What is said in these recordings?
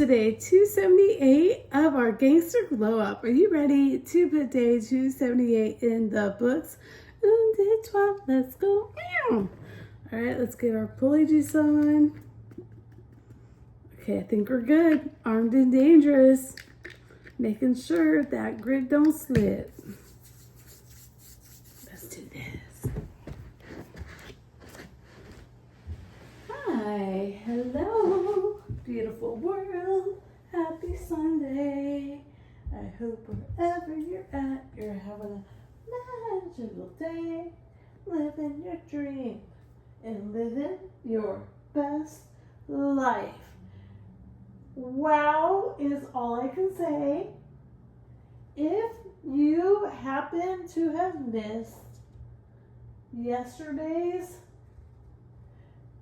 today 278 of our Gangster Glow Up. Are you ready to put day 278 in the books? On day 12, let's go. All right, let's get our pulley juice on. Okay, I think we're good. Armed and dangerous. Making sure that grid don't slip. Let's do this. Hi, hello, beautiful world. Happy Sunday. I hope wherever you're at, you're having a magical day. Living your dream and living your best life. Wow is all I can say. If you happen to have missed yesterday's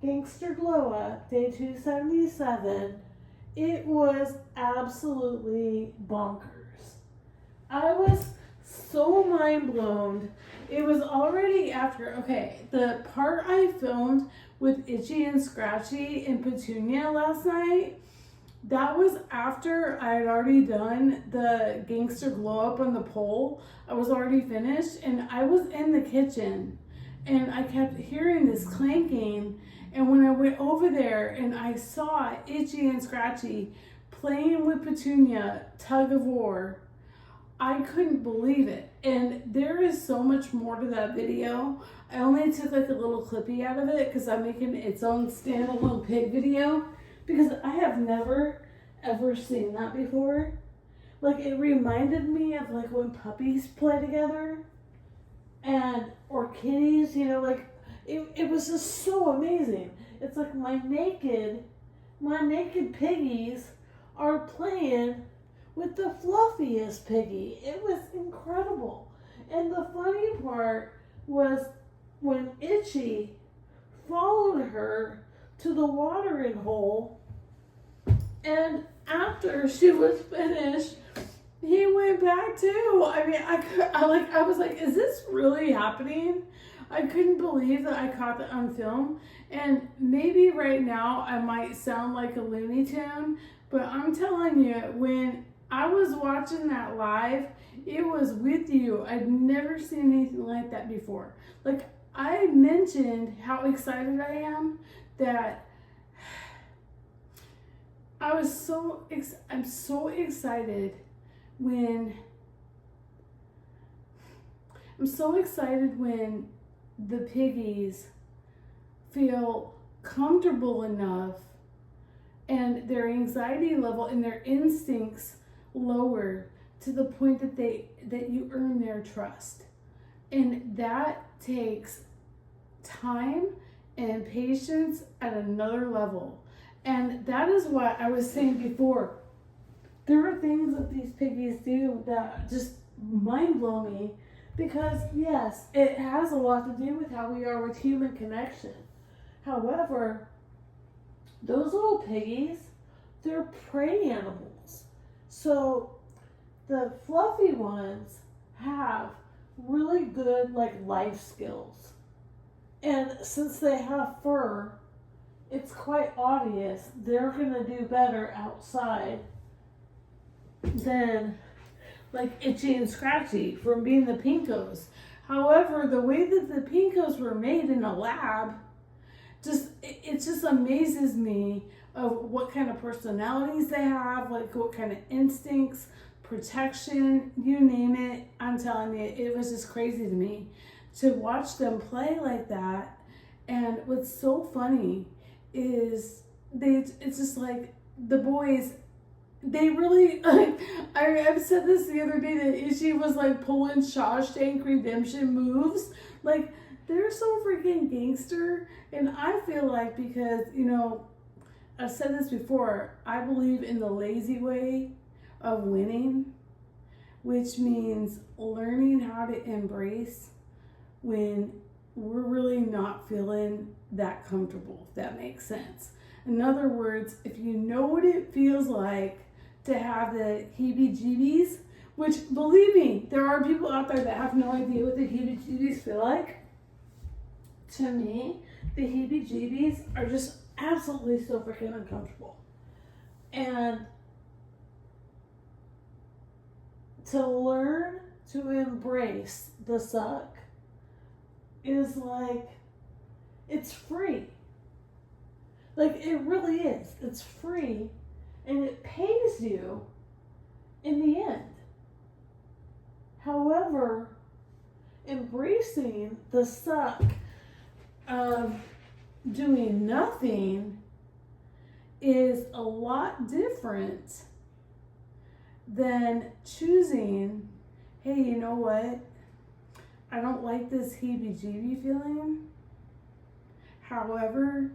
Gangster Glow Up, day 277, it was absolutely bonkers. I was so mind blown. It was already after, okay, the part I filmed with Itchy and Scratchy and Petunia last night, that was after I had already done the Gangster Glow Up on the pole. I was already finished and I was in the kitchen and I kept hearing this clanking. And when I went over there and I saw Itchy and Scratchy playing with Petunia tug of war, I couldn't believe it. And there is so much more to that video. I only took like a little clippy out of it because I'm making its own standalone pig video because I have never ever seen that before. Like it reminded me of like when puppies play together and or kitties, you know, like it was just so amazing. It's like my naked piggies are playing with the fluffiest piggy. It was incredible. And the funny part was when Itchy followed her to the watering hole, and after she was finished, he went back too. I mean, I was like, is this really happening? I couldn't believe that I caught that on film. And maybe right now I might sound like a Looney Tune, but I'm telling you, when I was watching that live, it was with you. I'd never seen anything like that before. Like I mentioned how excited I am that I'm so excited when the piggies feel comfortable enough and their anxiety level and their instincts lower to the point that you earn their trust. And that takes time and patience at another level. And that is what I was saying before. There are things that these piggies do that just mind blow me. Because yes, it has a lot to do with how we are with human connection. However, those little piggies, they're prey animals. So the fluffy ones have really good like life skills. And since they have fur, it's quite obvious they're gonna do better outside than like Itchy and Scratchy from being the Pinkos. However, the way that the Pinkos were made in a lab, it just amazes me of what kind of personalities they have, like what kind of instincts, protection, you name it. I'm telling you, it was just crazy to me to watch them play like that. And what's so funny is it's just like the boys, they really, like, I've said this the other day that Itchy was like pulling Shawshank Redemption moves. Like, they're so freaking gangster. And I feel like because, you know, I've said this before, I believe in the lazy way of winning, which means learning how to embrace when we're really not feeling that comfortable, if that makes sense. In other words, if you know what it feels like to have the heebie-jeebies, which, believe me, there are people out there that have no idea what the heebie-jeebies feel like. To me, the heebie-jeebies are just absolutely so freaking uncomfortable. And to learn to embrace the suck is like, it's free. Like, it really is. It's free, and it pays you in the end. However, embracing the suck of doing nothing is a lot different than choosing, hey, you know what? I don't like this heebie-jeebie feeling. However,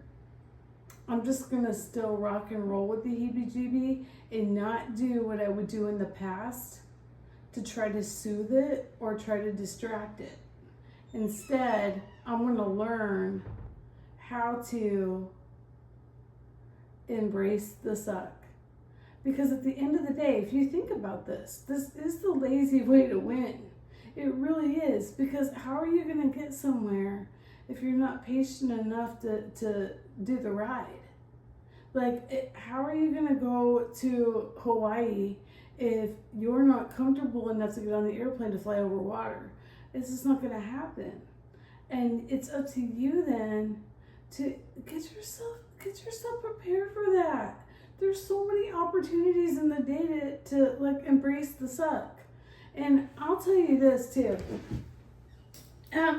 I'm just going to still rock and roll with the heebie-jeebie and not do what I would do in the past to try to soothe it or try to distract it. Instead, I'm going to learn how to embrace the suck. Because at the end of the day, if you think about this is the lazy way to win. It really is. Because how are you going to get somewhere if you're not patient enough to do the ride? Like, how are you going to go to Hawaii if you're not comfortable enough to get on the airplane to fly over water? It's just not going to happen. And it's up to you then to get yourself prepared for that. There's so many opportunities in the day to like embrace the suck. And I'll tell you this too. At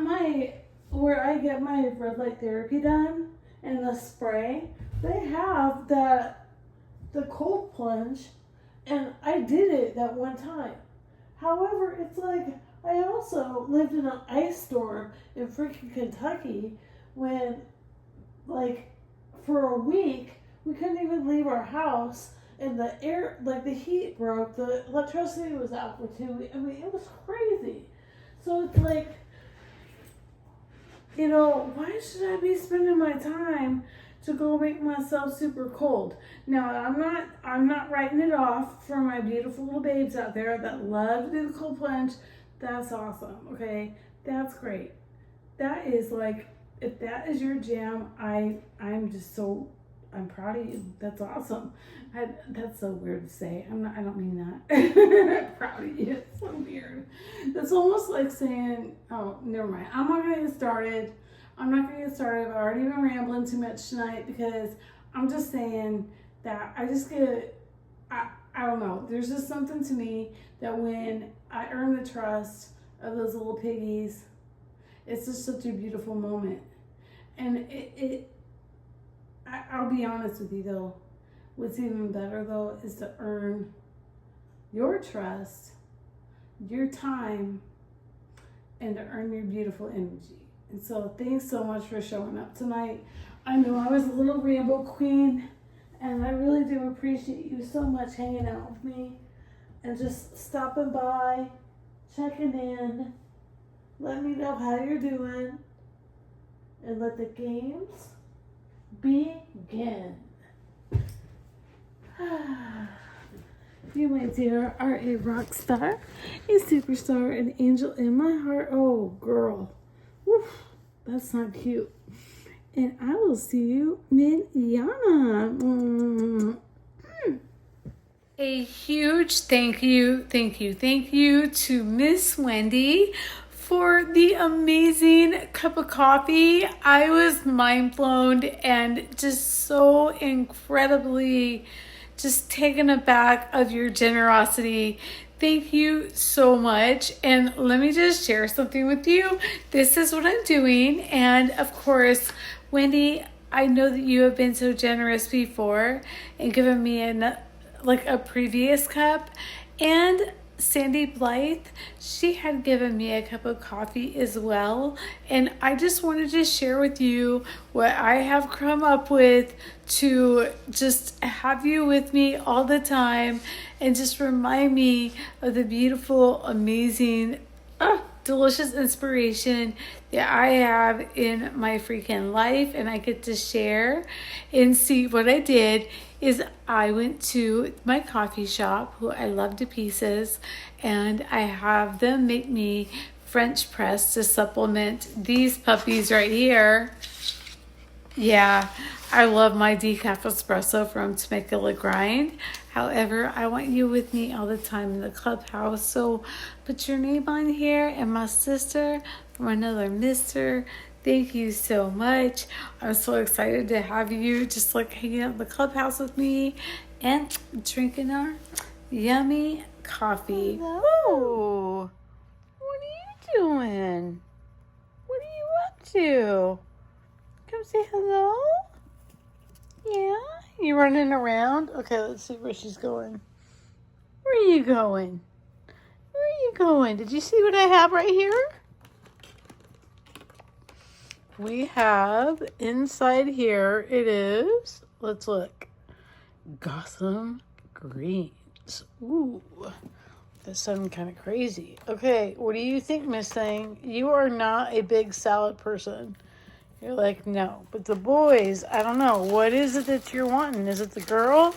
where I get my red light therapy done and the spray, they have the cold plunge, and I did it that one time. However, it's like, I also lived in an ice storm in freaking Kentucky when, like, for a week, we couldn't even leave our house, and the air, like, the heat broke, the electricity was out for 2 weeks. I mean, it was crazy. So it's like, you know, why should I be spending my time to go make myself super cold? Now, I'm not writing it off for my beautiful little babes out there that love to do the cold plunge. That's awesome, okay? That's great. That is like, if that is your jam, I'm proud of you. That's awesome. That's so weird to say. I don't mean that. Proud of you. It's so weird. That's almost like saying, oh, never mind. I'm not going to get started. I've already been rambling too much tonight because I'm just saying that I don't know. There's just something to me that when I earn the trust of those little piggies, it's just such a beautiful moment. And I'll be honest with you though, what's even better though is to earn your trust, your time, and to earn your beautiful energy. And so thanks so much for showing up tonight. I know I was a little ramble queen, and I really do appreciate you so much hanging out with me and just stopping by, checking in, let me know how you're doing, and let the games begin. You, my dear, are a rock star, a superstar, an angel in my heart. Oh, girl. Woof, that's not cute. And I will see you mañana. A huge thank you to Miss Wendy for the amazing cup of coffee. I was mind blown and just so incredibly just taken aback of your generosity. Thank you so much. And let me just share something with you. This is what I'm doing. And of course, Wendy, I know that you have been so generous before and given me a previous cup. And Sandy Blythe, she had given me a cup of coffee as well. And I just wanted to share with you what I have come up with to just have you with me all the time and just remind me of the beautiful, amazing, delicious inspiration that I have in my freaking life, and I get to share. And see, what I did is I went to my coffee shop, who I love to pieces, and I have them make me French press to supplement these puppies right here. Yeah, I love my decaf espresso from Temecula Grind. However, I want you with me all the time in the clubhouse. So put your name on here, and my sister from another mister. Thank you so much. I'm so excited to have you just like hanging out in the clubhouse with me and drinking our yummy coffee. Hello. What are you doing? What are you up to? Come say hello. Yeah? You running around? Okay, let's see where she's going. Where are you going? Where are you going? Did you see what I have right here? We have inside here, it is, let's look, Gotham Greens. Ooh, that sounded kind of crazy. Okay, what do you think, Miss Thing? You are not a big salad person. You're like, no. But the boys, I don't know. What is it that you're wanting? Is it the girl?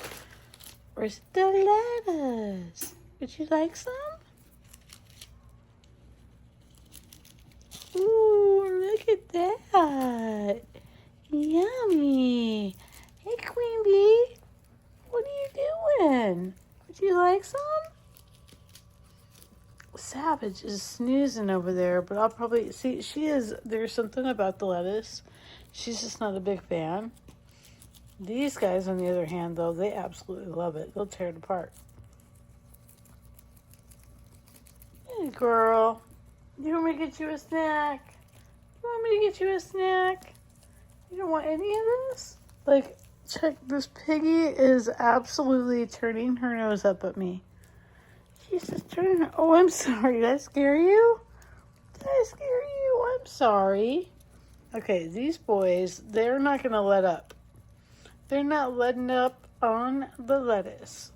Or is it the lettuce? Would you like some? Ooh, look at that. Yummy. Hey, Queen Bee. What are you doing? Would you like some? Savage is snoozing over there, but I'll probably see. There's something about the lettuce. She's just not a big fan. These guys, on the other hand, though, they absolutely love it. They'll tear it apart. Hey, girl. You want me to get you a snack? You want me to get you a snack? You don't want any of this? Like, check, this piggy is absolutely turning her nose up at me. She's just turning her... Oh, I'm sorry. Did I scare you? Did I scare you? I'm sorry. Okay, these boys, they're not going to let up. They're not letting up on the lettuce.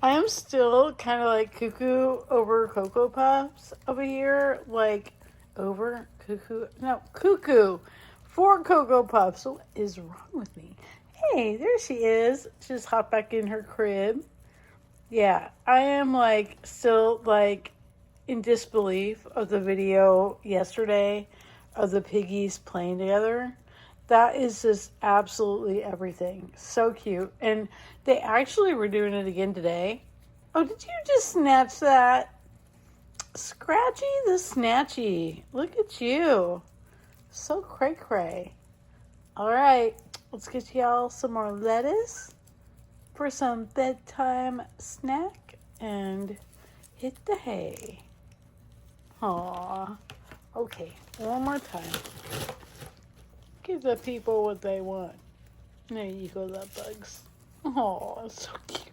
I am still kind of like cuckoo over Cocoa Puffs over here. Like, over cuckoo. No, cuckoo for Cocoa Puffs. What is wrong with me? Hey, there she is. She just hopped back in her crib. Yeah, I am like still like in disbelief of the video yesterday of the piggies playing together. That is just absolutely everything. So cute. And they actually were doing it again today. Oh, did you just snatch that? Scratchy the Snatchy. Look at you. So cray-cray. All right, let's get y'all some more lettuce for some bedtime snack and hit the hay. Aw. Okay, one more time. Give the people what they want. There you go, love bugs. Oh, so cute.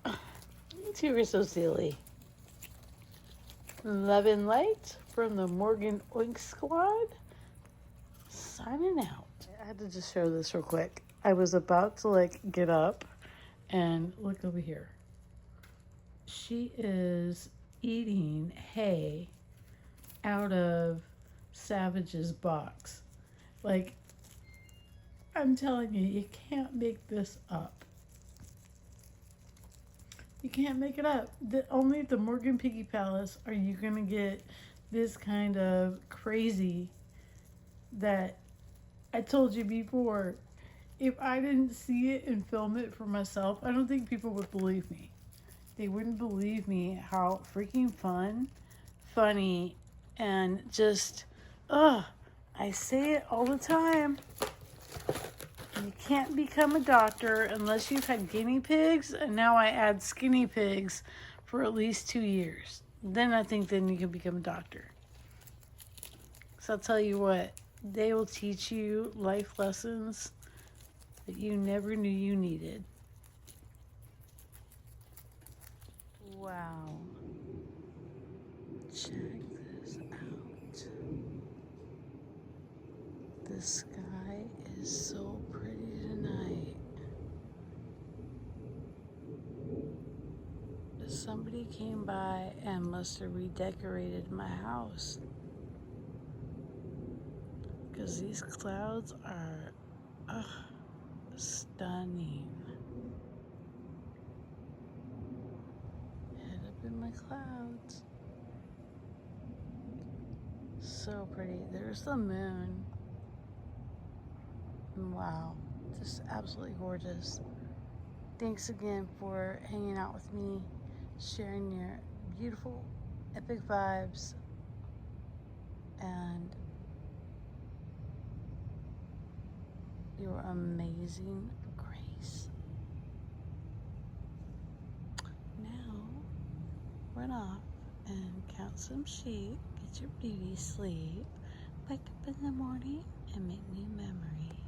You two are so silly. Love&Light from the Morgan Oink Squad. Signing out. I had to just show this real quick. I was about to like get up and look over here. She is eating hay out of Savage's box. Like, I'm telling you, you can't make this up. You can't make it up. Only at the Morgan Piggy Palace are you going to get this kind of crazy that I told you before. If I didn't see it and film it for myself, I don't think people would believe me. They wouldn't believe me how freaking funny, and just, I say it all the time. You can't become a doctor unless you've had guinea pigs, and now I add skinny pigs for at least 2 years. Then I think then you can become a doctor. So I'll tell you what, they will teach you life lessons that you never knew you needed. Wow. Check this out. The sky is so pretty tonight. Somebody came by and must have redecorated my house. Because these clouds are stunning. Head up in my clouds. So pretty. There's the moon. Wow, just absolutely gorgeous. Thanks again for hanging out with me, sharing your beautiful, epic vibes, and your amazing grace. Now, run off and count some sheep, get your beauty sleep, wake up in the morning, and make new memories.